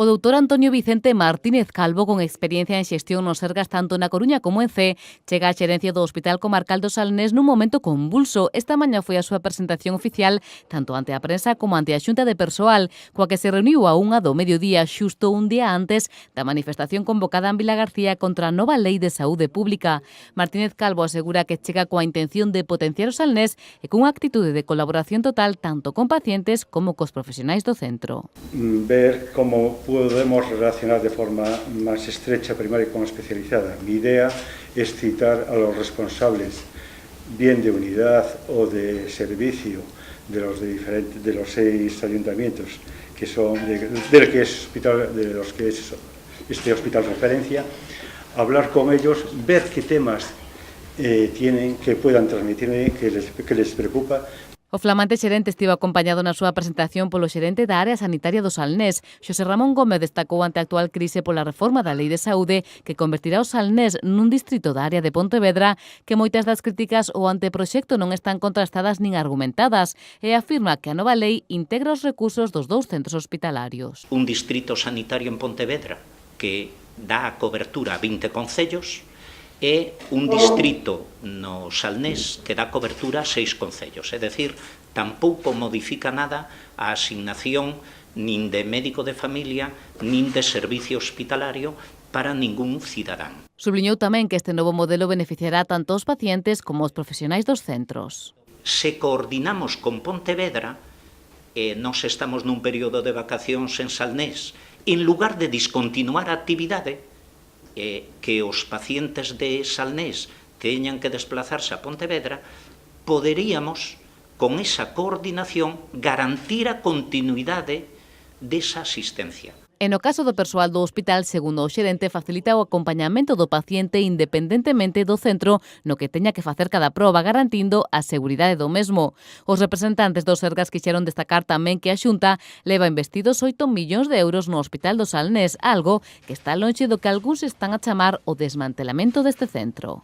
O doutor Antonio Vicente Martínez Calvo, con experiencia en xestión nos Sergas tanto na Coruña como en Cee, chega á xerencia do Hospital Comarcal do Salnés nun momento convulso. Esta mañá foi a súa presentación oficial tanto ante a prensa como ante a Xunta de Persoal, coa que se reuniu a 1 do mediodía, xusto un día antes da manifestación convocada en Vilagarcía contra a nova Lei de Saúde Pública. Martínez Calvo asegura que chega coa intención de potenciar o Salnés e cunha actitude de colaboración total tanto con pacientes como cos profesionais do centro. Ver cómo podemos relacionar de forma más estrecha primaria con especializada. Mi idea es citar a los responsables, bien de unidad o de servicio, de los 6 ayuntamientos que son de los que es este hospital referencia, hablar con ellos, ver qué temas tienen, que puedan transmitirme, que les preocupa. O flamante xerente estivo acompañado na súa presentación polo xerente da área sanitaria do Salnés. Xosé Ramón Gómez destacou ante a actual crise pola reforma da Lei de Saúde que convertirá o Salnés nun distrito da área de Pontevedra, que moitas das críticas ao anteproxecto non están contrastadas nin argumentadas, e afirma que a nova lei integra os recursos dos 2 centros hospitalarios. Un distrito sanitario en Pontevedra que dá a cobertura a 20 concellos e un distrito no Salnés que dá cobertura a 6 concellos. É dicir, tampouco modifica nada a asignación nin de médico de familia nin de servicio hospitalario para ningún cidadán. Subliñou tamén que este novo modelo beneficiará tanto os pacientes como os profesionais dos centros. Se coordinamos con Pontevedra, nós estamos nun período de vacacións en Salnés, en lugar de discontinuar a actividade, que os pacientes de Salnés teñan que desplazarse a Pontevedra, poderíamos, con esa coordinación, garantir a continuidade desa asistencia. E no caso do persoal do hospital, segundo o xerente, facilita o acompañamento do paciente independentemente do centro no que teña que facer cada proba, garantindo a seguridade do mesmo. Os representantes dos Sergas quixeron destacar tamén que a Xunta leva investidos 8 millóns de euros no Hospital do Salnés, algo que está lonxe do que algúns están a chamar o desmantelamento deste centro.